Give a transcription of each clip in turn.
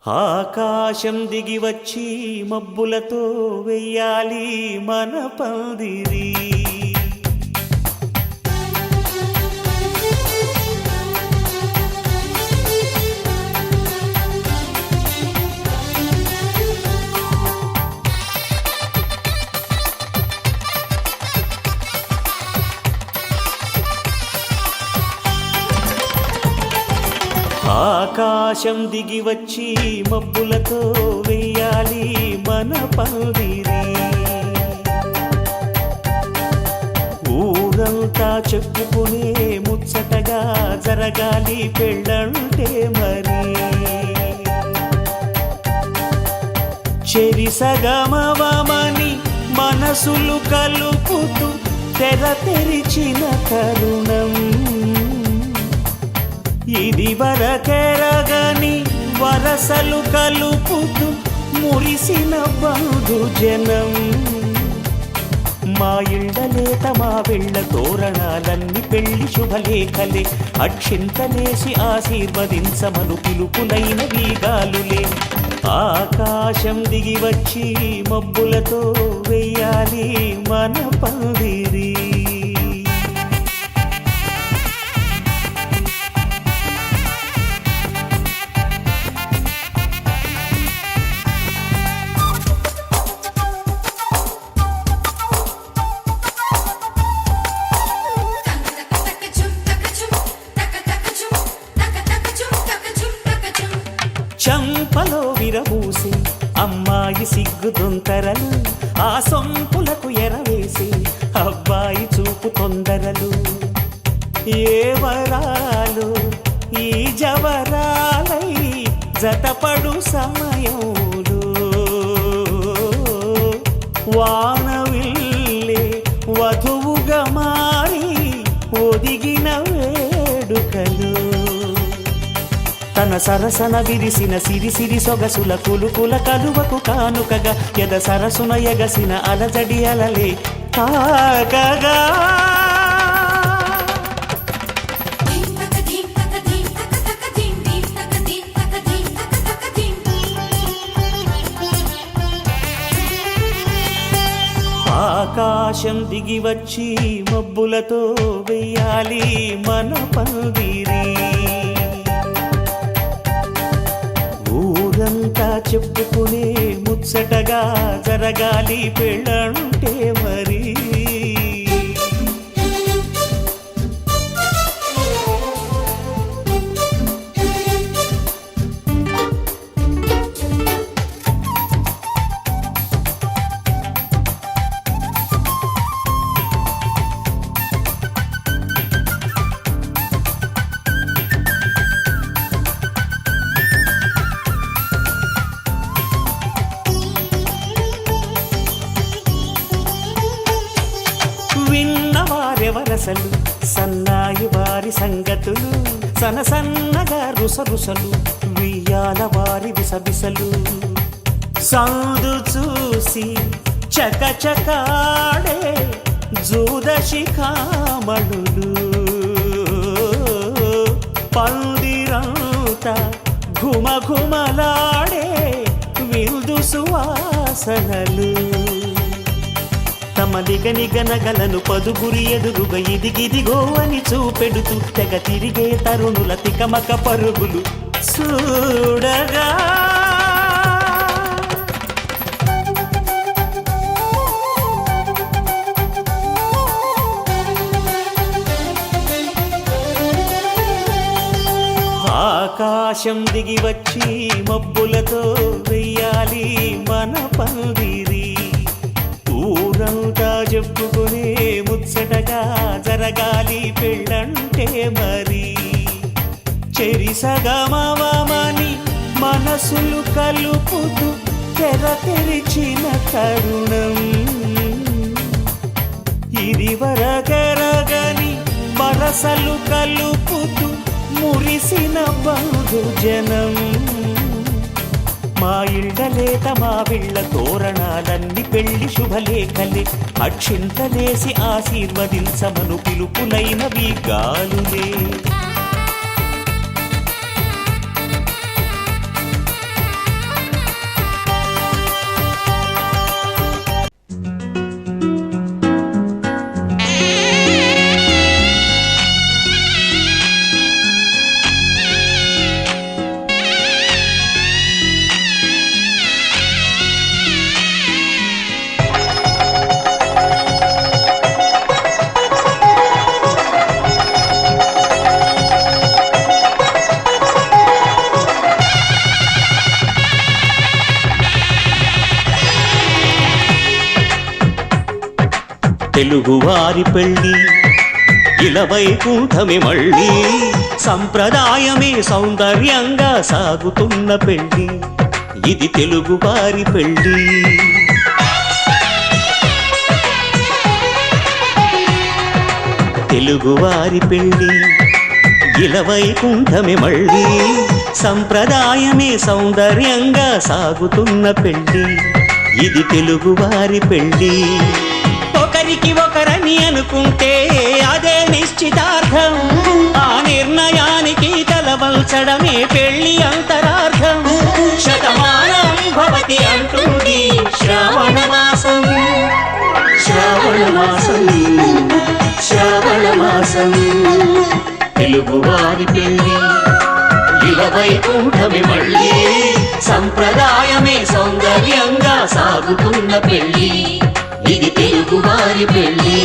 ఆకాశం దిగి వచ్చి మబ్బులతో వెయ్యాలి మన పందిరి. ఆకాశం దిగి వచ్చి మబ్బులతో వెయ్యాలి మన పందిరి. ఊరంతా చెప్పుకునే ముచ్చటగా జరగాలి పెళ్ళంటే మరి. చెరిసగమవమని మనసులు కలుపుతూ తెర తెరిచిన తరుణం ఇది వరకెరగని వరసలు కలుపుతూ మురిసిన బంధుజనం. మా ఇళ్ళలేత మా వెళ్ళ తోరణాలన్నీ పెళ్లి శుభలేఖలే. అక్షింతలేసి ఆశీర్వదించమను పిలుపులైన వీగాలులే. ఆకాశం దిగి వచ్చి మబ్బులతో వెయ్యాలి మన పందిరి. చంపలో విరబూసి అమ్మాయి సిగ్గు దొంతరలు, ఆ సొంపులకు ఎరవేసి అబ్బాయి చూపు తొందరలు. ఏ వరాలు ఈ జవరాలై జతపడు సమయంలో వానవిల్లే వధువుగా మారి ఒదిగిన వేడుకలు. తన సరసన విరిసిన సిరిసిరి సొగసుల కులుకుల కలువకు కానుకగా ఎద సరసున ఎగసిన అలజడి అలలే తాకగా. ఆకాశం దిగి వచ్చి మబ్బులతో వెయ్యాలి మన పందిరి. ఊరంతా చెప్పుకునే ముచ్చటగా జరగాలి పెళ్ళంటే మరి. విన్నవారెవరసలు సన్నాయి వారి సంగతులు, సనసన్నగా రుసరుసలు వియ్యాల వారి విసబిసలు. సందు చూసి చకచకాడే జూదశిఖామణులు, పందిరంతా ఘుమఘుమలాడే విందు సువాసనలు. తమ నిగనగలను పదుగురి ఎదురుగా ఇదిగిదిగో అని చూపెడుతూ తెగ తిరిగే తరుణుల తికమక పరుగులు చూడగా. ఆకాశం దిగి వచ్చి మబ్బులతో వెయ్యాలి మన పందిరి. ఊరంతా చెప్పుకునే ముచ్చటగా జరగాలి పెళ్ళంటే మరి. చెరిసగమవమని మనసులు కలుపుతూ తెర తెరిచిన తరుణం ఇది వరకెరగని వరసలు కలుపుతూ మురిసిన బంధుజనం. మా ఇళ్ళలేత మా వీళ్ళ తోరణాలన్నీ పెళ్లి శుభలేఖలే. అక్షింతలేసి ఆశీర్వదించమను పిలుపులైనవి గాలులే. తెలుగువారి పెళ్ళి ఇలా వైకుంఠమే మళ్ళీ సంప్రదాయమే సౌందర్యంగా సాగుతున్న పెళ్ళి ఇది తెలుగువారి పెళ్ళి తెలుగువారి పెళ్ళి ఇలా వైకుంఠమే మళ్ళీ సంప్రదాయమే సౌందర్యంగా సాగుతున్న పెళ్ళి ఇది తెలుగువారి పెళ్ళి ఒకరికి ఒకరని అనుకుంటే అదే నిశ్చితార్థం ఆ నిర్ణయానికి తలవంచడమే పెళ్లి అంతరార్థం శతమానం భవతి అంటుంది శ్రావణ మాసం శ్రావణ మాసం శ్రావణ మాసం తెలుగువారి పెళ్ళి ఇలా వైకుంఠమే మళ్ళీ సంప్రదాయమే సౌందర్యంగా సాగుతున్న పెళ్ళి ఇది తెలుగువారి పెళ్ళి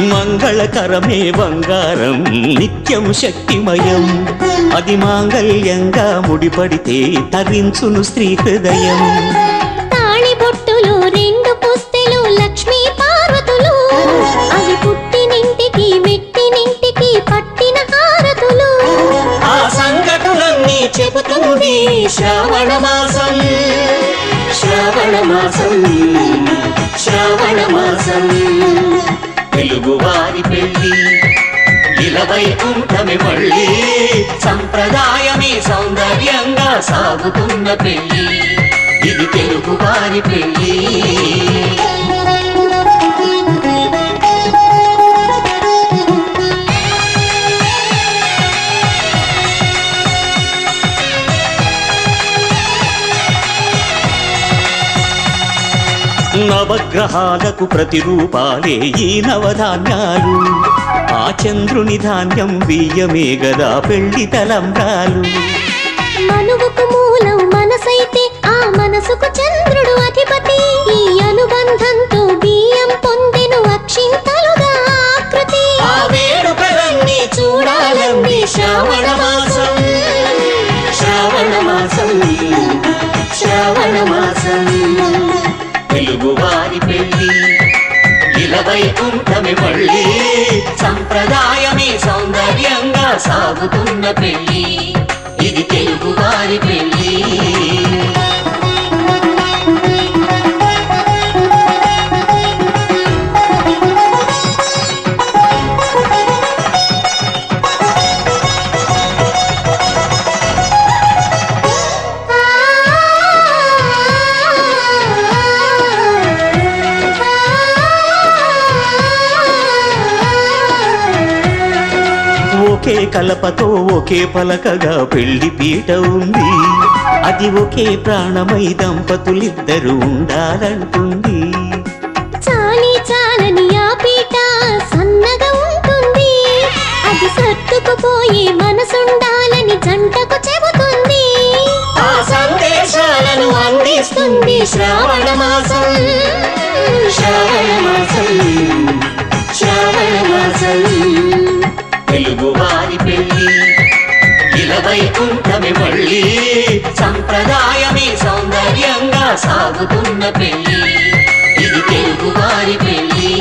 మంగళకరమే బంగారం నిత్యం శక్తిమయం అది మాంగళ్యంగా ముడిపడితే తరించును స్త్రీ హృదయం తాళిబొట్టులు రెండు పుస్తెలు లక్ష్మీ పార్వతులు అవి పుట్టినింటికి మెట్టినింటికి పట్టిన హారతులు ఆ సంఘటనలన్నీ చెబుతుంది శ్రావణ మాసం శ్రావణ మాసం శ్రావణ మాసం తెలుగువారి పెళ్ళి ఇలా వైకుంఠమే మళ్ళీ సంప్రదాయమే సౌందర్యంగా సాగుతున్న పెళ్ళి ఇది తెలుగువారి పెళ్ళి నవగ్రహాలకు ప్రతిరూపాలే ఈ నవధాన్యాలు ఆ చంద్రుని ధాన్యం బియ్యమే గదా పెళ్లి తలంబ్రాలు మనువుకు మూలం మనసైతే ఆ మనసుకు చంద్రుడు అధిపతి ఈ అనుబంధంతో బియ్యం పొందెను అక్షింతలుగా ఆకృతి ఆ వేడుకలన్నీ చూడాలండి శ్రావణ మాసం శ్రావణ మాసం శ్రావణ మాసం తెలుగువారి పెళ్ళి ఇలా వైకుంఠమే మళ్ళీ సంప్రదాయమే సౌందర్యంగా సాగుతున్న పెళ్ళి ఇది తెలుగువారి పెళ్ళి ఒకే కలపతో ఒకే పలకగా పెళ్లి పీట ఉంది అది ఒకే ప్రాణమై దంపతులిద్దరూ ఉండాలంటుంది చాలి చాలని ఆ పీట సన్నగా ఉంటుంది అది సర్దుకుపోయే మనసుండాలని జంటకు చెబుతుంది ఆ సందేశాలను అందిస్తుంది శ్రావణ మాసం శ్రావణ మాసం శ్రావణ మాసం తెలుగువారి పెళ్ళి ఇలా వైకుంఠమే మళ్ళీ సంప్రదాయమే సౌందర్యంగా సాగుతున్న పెళ్ళి ఇది తెలుగువారి పెళ్ళి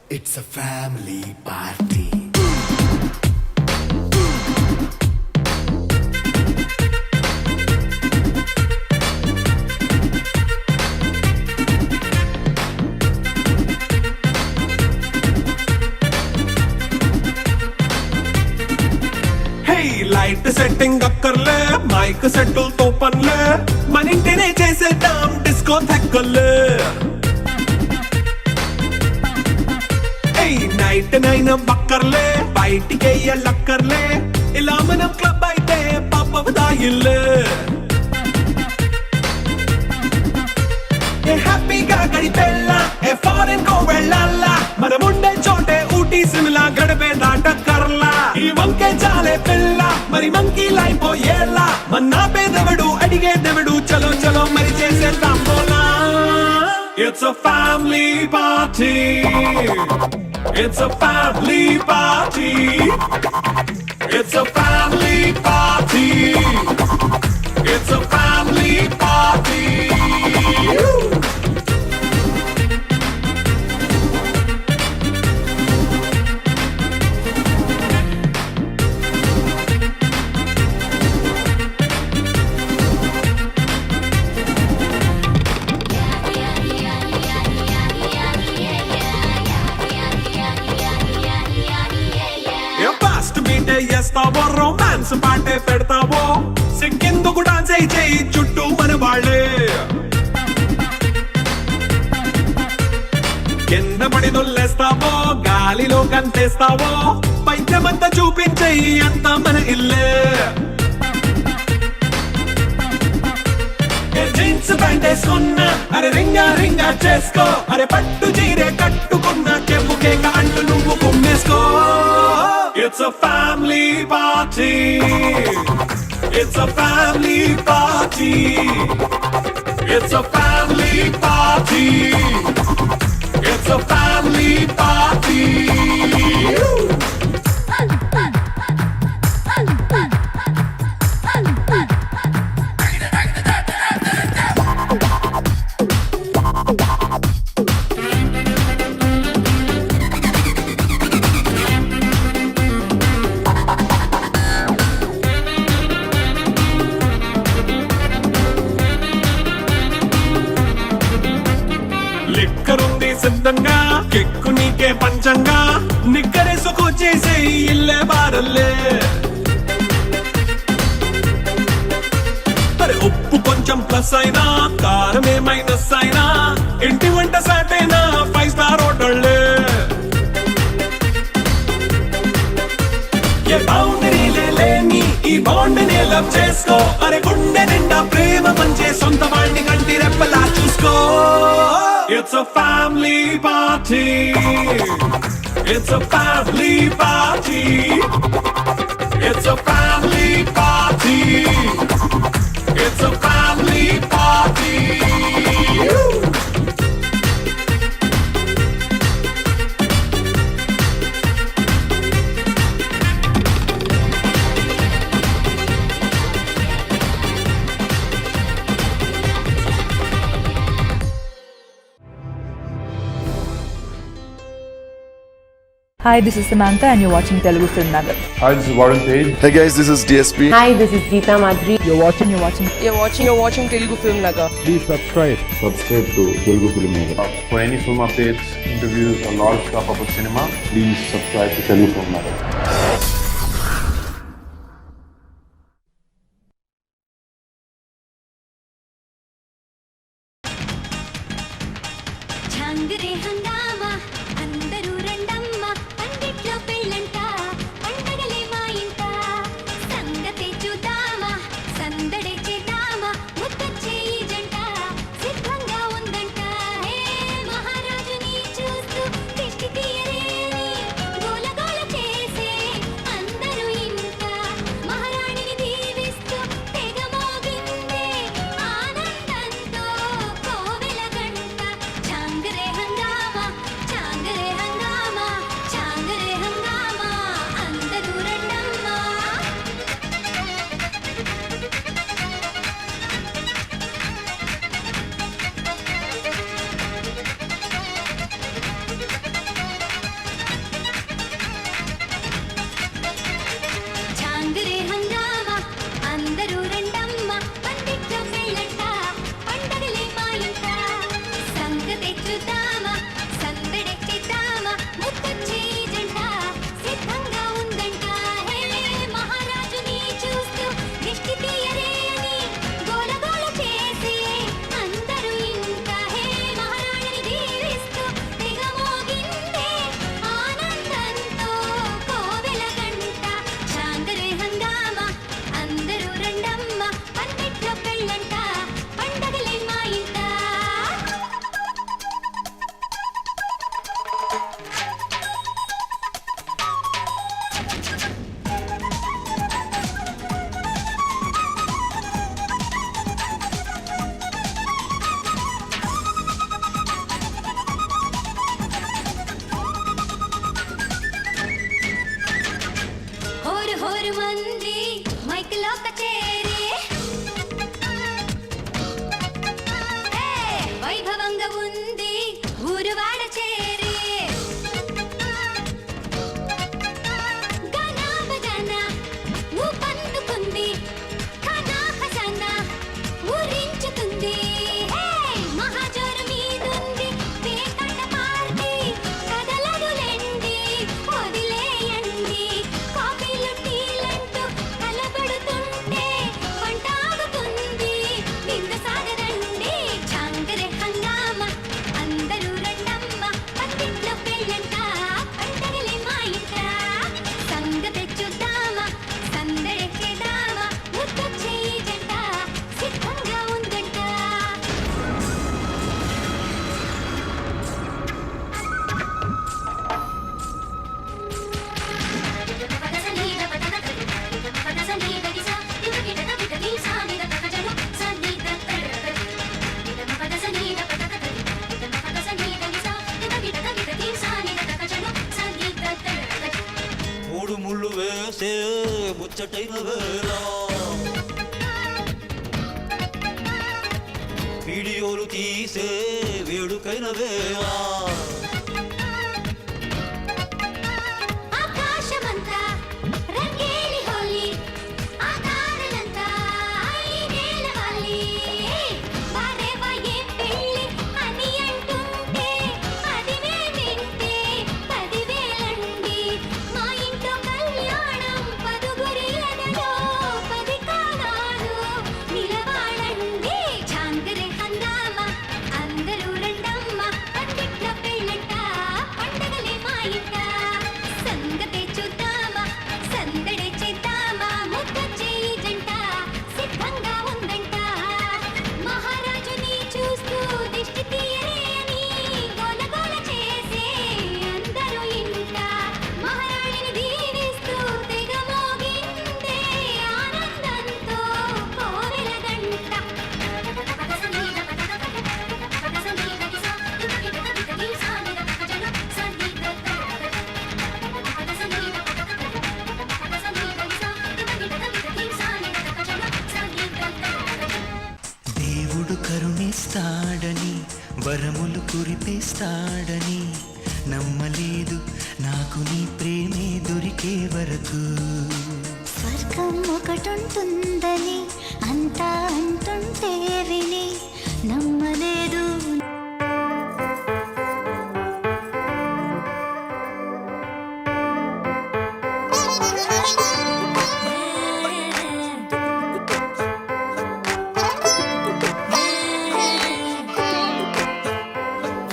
It's a family party. Mike సెట్టులతో పనులే మన ఇంటినే చేసేద్దాం డిస్కో థెక్కలే నైట్ నైన్ బక్కర్లే బయటికి లక్కర్లే ఇలా మనం క్లబ్ అయితే పాపదాయిల్లే హ్యాపీగా గడిపెళ్ళా ఫారెన్ కో వెళ్ళాలా మనం ఉండే చోటే ఊటీ సిమ్లా గడిపే దాటక్కర్లా ఈ వంకే చాలే పిల్ల మరి మంకీ లైపోయేలా మన్నా పేదవడు అడిగేదెవడు చలో చలో మరి చేసేద్దాం బోలా It's a family party. It's a family party. It's a family party. It's a family party. చేస్తావో రొమాన్స్ పాటే పెడతావో సిక్కిందుకు డాన్స్ చేయి చుట్టూ మన వాళ్ళే కింద పడి దొల్లేస్తావో గాలిలో కంటేస్తావో పైద్యమంతా చూపించేయి అంతా మన ఇల్లే జీన్స్ ప్యాంట్ వేసుకున్నా అరే రింగా రింగా చేసుకో అరే పట్టు చీరే కట్టుకున్నా చెప్పు కేక అంటూ నువ్వు కుమ్మేసుకో It's a family party. It's a family party. It's a family party. It's a family party. లిక్కరుంది సిద్ధంగా కెక్కు నీకే పంచంగా నిక్కరేసుకు చేసే ఇల్లే బారల్లే అరే ఉప్పు కొంచెం ప్లస్ అయినా కారమే మైనస్ అయినా ఇంటి వంట సాటైనా 5 స్టార్ హోటళ్ళే ఏ బౌండరీలే లేని ఈ బాండ్ ని లవ్ చేసుకో అరే గుండె నిండా ప్రేమ పంచే సొంత వాడిని కంటి రెప్పలా చూసుకో It's a family party. It's a family party. It's a family party. It's a family party. Hi, this is Samantha and you're watching Telugu Film Nagar. Hi, this is Warren Page. Hey guys, this is DSP. Hi, this is Geeta Madri. You're watching Telugu Film Nagar. Please subscribe. Subscribe to Telugu Film Nagar. For any film updates, interviews, and all stuff about cinema, please subscribe to Telugu Film Nagar. ఛాంగరే హంగామా అందరూ రండమ్మ పందిట్లో పెళ్ళంట పండగలే మా ఇంట సంగతే చూద్దామా సందడే చేద్దామా ముద్దొచ్చే ఈ జంట సిద్ధంగా ఉందంట హే మహారాజుని చూస్తూ దిష్టి తీయలేని గోలగోల చేసే అందరూ ఇంట మహారాణిని దీవిస్తూ తెగ మోగిందే ఆనందంతో కోవెల గంట ఛాంగరే హంగామా ముచ్చటైన వేళ వీడియోలు తీసే వేడుకైన వేళ ఆకాశమంతా రంగేలి హోలీ ఆకారాలంతా ఈ నేలవాలి వారేవా ఏ పెళ్ళి అని అంటుంటే పదివే వింటే పదివేలండి మా ఇంట్లో కళ్యాణం పదుగురి ఎదలో 10 కాలాలు నిలవాలండి జాంగరే హంగామా అందరూ రండమ్మ పందిట్లో పెళ్ళంట పండగలే మా ఇంట సంగతే చూద్దామా సందడే చేద్దామా ముద్దొచ్చే ఈ జంట సిద్ధంగా ఉందంట మహారాజుని చూస్తూ దిష్టి తీయరే అని గోలగోల చేసే అందరూ ఇంట మహారాణిని దీవిస్తూ తెగ మోగిందే ఆనందంతో కోవెల గంట దేవుడు కరుణిస్తాడని వరములు కురిపిస్తాడని నమ్మలేదు నాకు నీ ప్రేమే దొరికే వరకు స్వర్గం ఒకటుంటుందని అంతా అంటుంటే విని నమ్మలేదు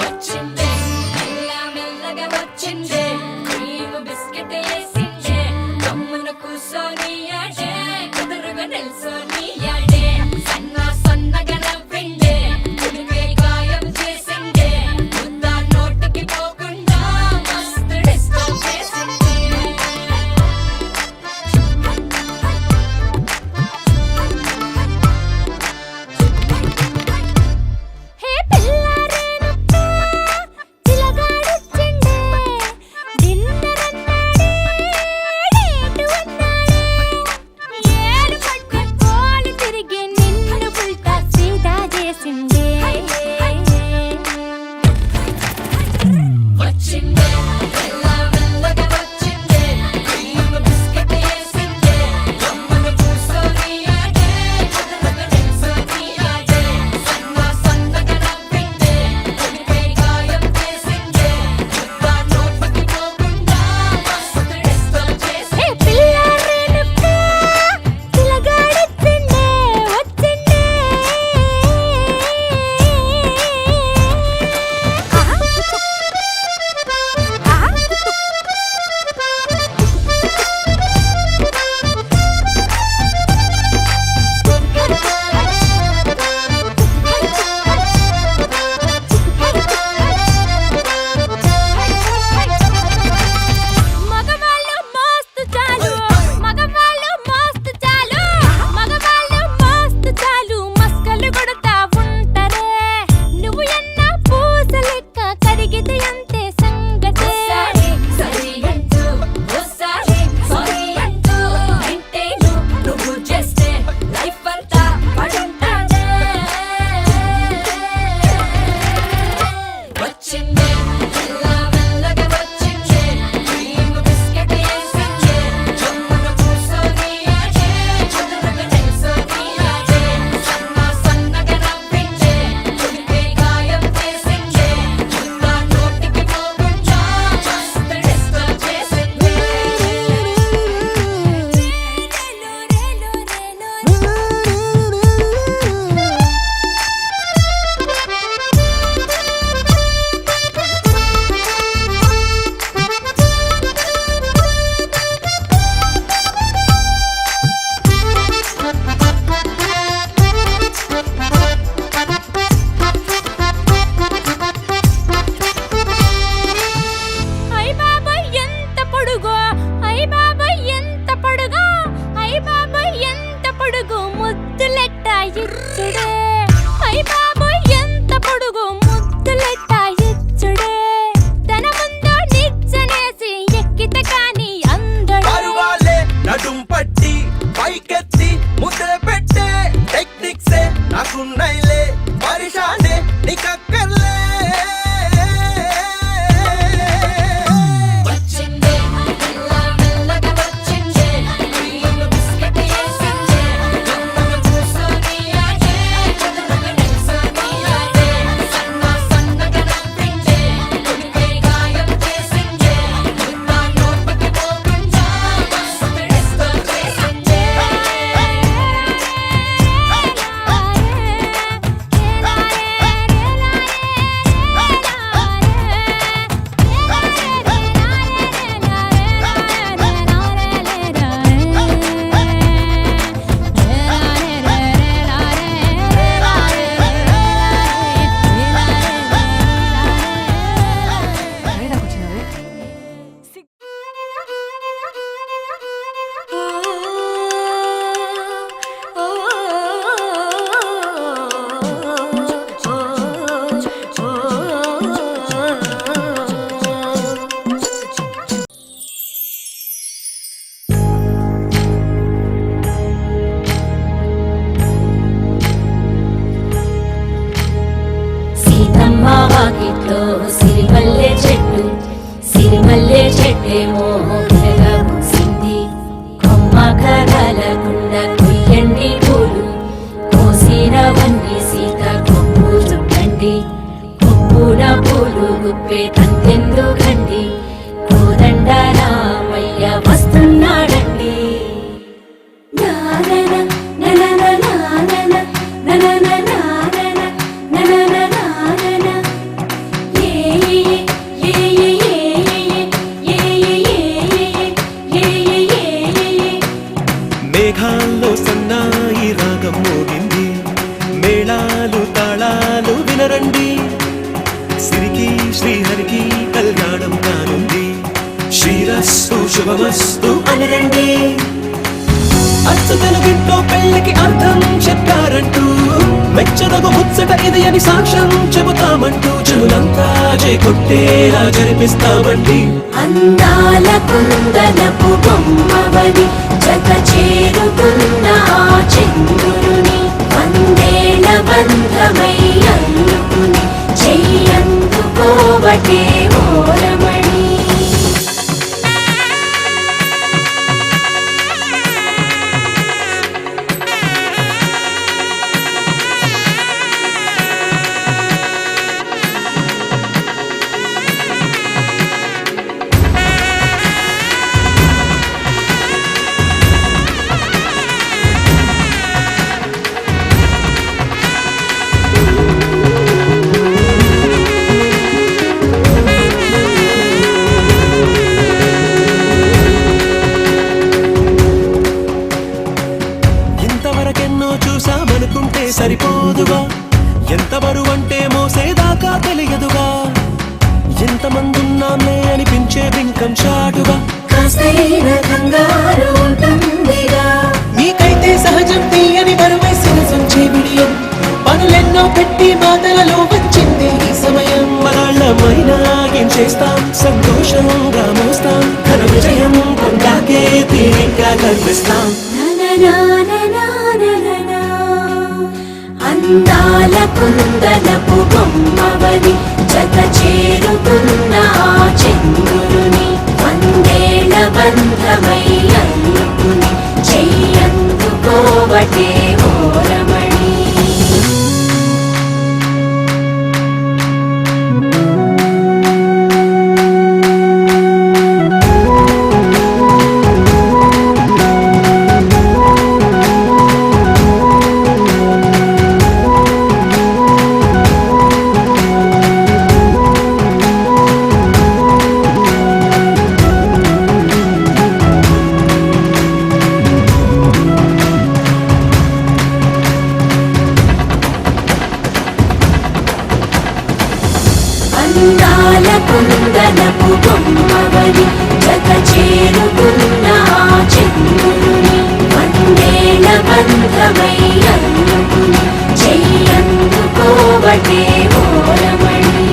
వచ్చిందే మెల్ల మెల్లగా వచ్చిందే క్రీమ్ బిస్కెట్ వేసిందే గమ్మున కూసోని ఆడే కుదురుగా నిల్సోని ఆడే సన్న చాలే పరిశానే నీకక్కర్లే వచ్చిందే మెల్ల మెల్లగా వచ్చిందే క్రీమ్ బిస్కెట్ వేసిందే నన్ను చూసోని ఆడే చదువుకు నిల్సోని ఆడే సన్న సన్నగా నవ్విందే గుండె గాయం చేసిందే నా నోటికి పోకుండా మస్తు డిస్కో చేసిందే సీతమ్మ వాకిట్లో సిరిమల్లె చెట్టు సిరిమల్లె చెట్టేమో విరగా పూసింది కొమ్మ కదలకుండా కొయ్యండి పూలు కోసినవన్నీ సీత కొప్పు చుట్టండి కొప్పున పూలు గుప్పే తంతెందుకండి కోదండ రామయ్య వస్తున్నాడండి నానన ననన నానన ననన నానన ననన నానన ఏ ఏ ఏ ఏ ఏ ఏ మేఘాల్లో సన్నాయి రాగం మోగింది మేళాలు తాళాలు వినరండి సిరికి శ్రీహరికి కళ్యాణం కానుంది శ్రీరస్తు శుభమస్తు అనరండి అచ్చు తెలుగింట్లో పెళ్లికి అర్థం చెప్పారంటూ మెచ్చదగు ముచ్చట ఇది అని సాక్ష్యం చెబుతామంటూ జనులంతా చేకొట్టేలా జరిపిస్తామండి అందాల కుందనపు బొమ్మవని జత చేరుకున్న ఆ చంద్రుని వందేళ్ల బంధమై అల్లుకుని చెయ్యందుకోవటే ఓరమణి ఇంతవరకెన్నో చూసామనుకుంటే సరిపోదుగా ఎంత బరువంటే మోసేదాకా తెలియదుగా ఎంతమందున్నామే అనిపించే బింకం చాటుగా కాస్తైన కంగారు ఉంటుందిగా నీకైతే సహజం తీయని బరువేసిన సంచే బిడియం పనులెన్నో పెట్టి మాటలలో వచ్చింది ఈ సమయం మనాళ్ళమైనా ఏం చేస్తాం సంతోషంగా మోస్తాం ఘన విజయం పొందాకే తీరిగ్గా కనిపిస్తాం అందాల కుందనపు బొమ్మవని జత చేరుకున్న ఆ చంద్రుని వందేళ్ల బంధమై అల్లుకుని చెయ్యందుకోవటే ఓరమణి అందాల కుందనపు బొమ్మవని జత చేరుకున్న ఆ చంద్రుని వందేళ్ల బంధమై అల్లుకుని చెయ్యందుకోవటే ఓరమణి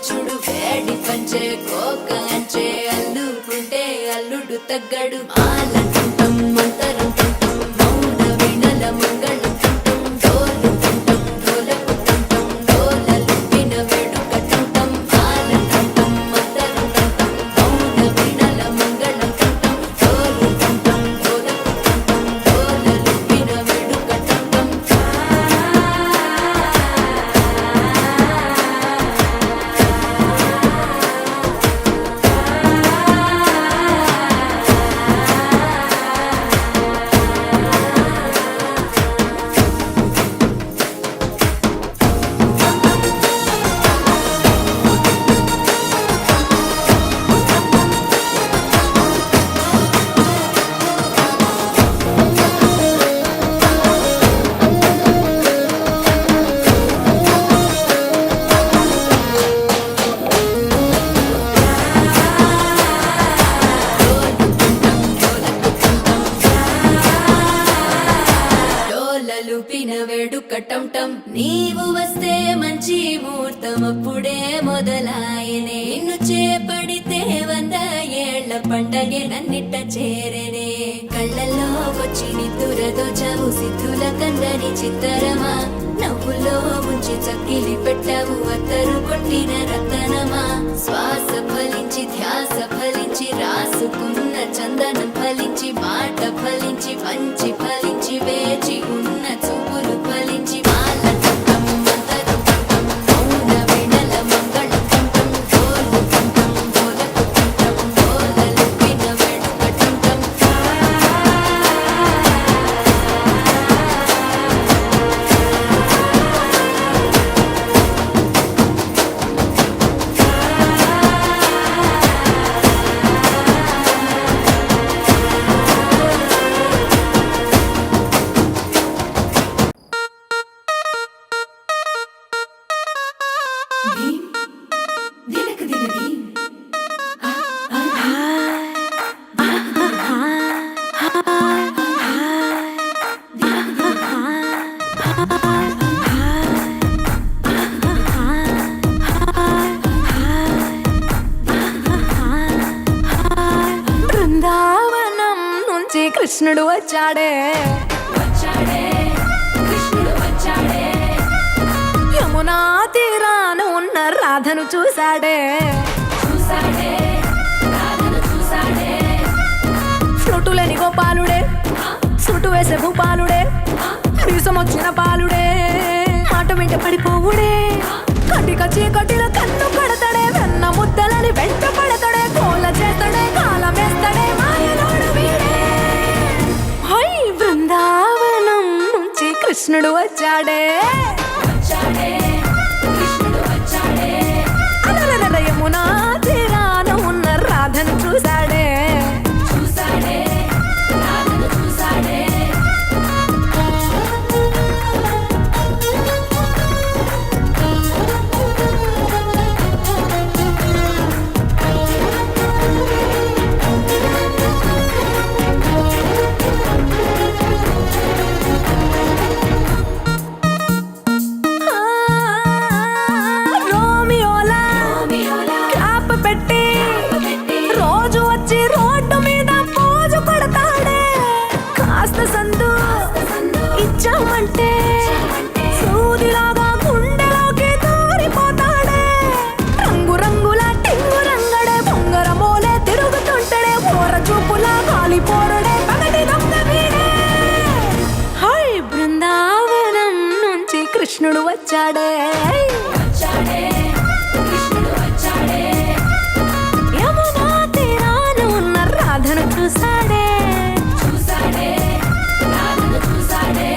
చూడు వేడి పంచే కోక అంచే అల్లుకుంటే అల్లుడు తగ్గడు మాలంటుంటాం మంతరం తుంటాం మౌన వినల మంగళం తుంటాం డోలు తుంటాం డోలకు తుంటాం డోలలు విన వేడుక తుంటాం మాలంటుంటాం మంతరం తుంటాం మౌన వినల మంగళం తుంటాం డోలు తుంటాం డోలకు తుంటాం డోలలు విన వేడుక తుంటాం డోలలు పిన వేడుక టంటం నీవు వస్తే మంచి ముహూర్తం అప్పుడే మొదలాయనే నిన్ను చేపడితే 100 ఏళ్ల పండగే నన్నిట్ట చేరనే కళ్ళల్లో వచ్చి నిద్దురదోచావు సిద్ధుల కందని చిత్తరమా నవ్వులో ముంచి చక్కిలి పెట్టావు అత్తరు కొట్టిన రతనమా శ్వాస ఫలించి ధ్యాస ఫలించి రాసుకున్న చందనం ఫలించి మాట ఫలించి మంచి ఫలించి వేచి ఉన్న చూపులు ఫలించి మాల తంతం మంతరం తంతం మౌన వినల మంగళం తంతం డోలు తంతం డోలకు తంతం డోలలు విన వేడుక తంతం దినక దినది బృందావనం నుంచి కృష్ణుడు వచ్చాడే వచ్చాడే కృష్ణుడు వచ్చాడే యమునా తీరాన ఉన్న రాధను చూశాడే చూసాడే రాధను చూసాడే ఫ్లూటులేని గోపాలుడే సుటు వేసే భూపాలుడే మీసం వచ్చిన పాలుడే మాట వెంట పడిపోవుడే కటిక చీకటిలో కన్ను పడతాడే వెన్న ముద్దలని వెంట పడతాడే కోల చేస్తాడే కాలం వేస్తాడే మాయలోడు వీడే హై బృందావనం నుంచి కృష్ణుడు వచ్చాడే వచ్చాడే కృష్ణుడు వచ్చాడే అలరర యమునా తీరాన ఉన్న రాధను చూశాడే చూసాడే రాధను చూసాడే రోమియోలా రోమియోలా క్లాప్ పెట్టి రోజు వచ్చి రోడ్డు మీద పోజు కొడతాడే కాస్త సందు ఇచ్చామంటే సూదిలాగా గుండెలోకి దూరిపోతాడే రంగు రంగుల టింగు రంగడే బొంగరమోలే తిరుగుతుంటాడే పోర చూపులా గాలి పోరడే పగటి దొంగ వీడే హై బృందావనం నుంచి కృష్ణుడు వచ్చాడే వచ్చాడే కృష్ణుడు వచ్చాడే యమునా తీరాన ఉన్న రాధను చూశాడే చూసాడే రాధను చూసాడే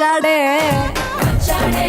వచ్చాడే